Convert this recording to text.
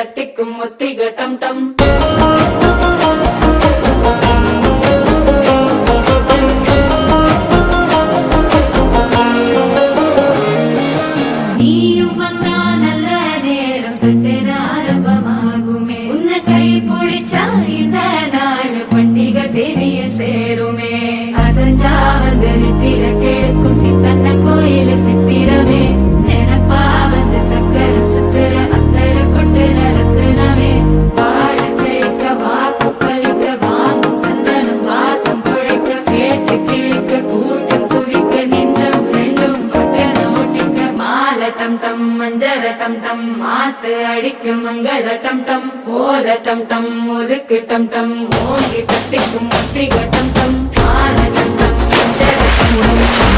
தட்டிக்கும் ஒத்திக டம் டம் நீயும் வந்தா நல்ல நேரம் சட்டென ஆரம்பமாகுமே உன்னை கை பிடிச்சா இந்த நாள் பண்டிகை தெரிய சேருமே அசஞ்சா வந்து நித்திர கெடுக்கும் சித்தன்ன கோயில சித்திரமே நினைப்பா வந்து சக்கர சுத்துற அத்தர கொண்டு நடத்துனவே வாழ செழிக்க வாக்கு பலிக்க வாங்கும் சந்தனம் வாசம் குழைக்க கேட்டு கிழிக்க கூட்டம் குதிக்க நெஞ்சம் ரெண்டும் பட்டன ஒட்டிக்க மால டம் டம் மஞ்சர டம் டம் மாத்து அடிக்க மங்கள டம் டம் கோல டம் டம் ஒதுக்கு டம் டம் ஓங்கி தட்டிக்கும் ஒத்திக டம் டம் மால டம் டம் மஞ்சர டம் டம்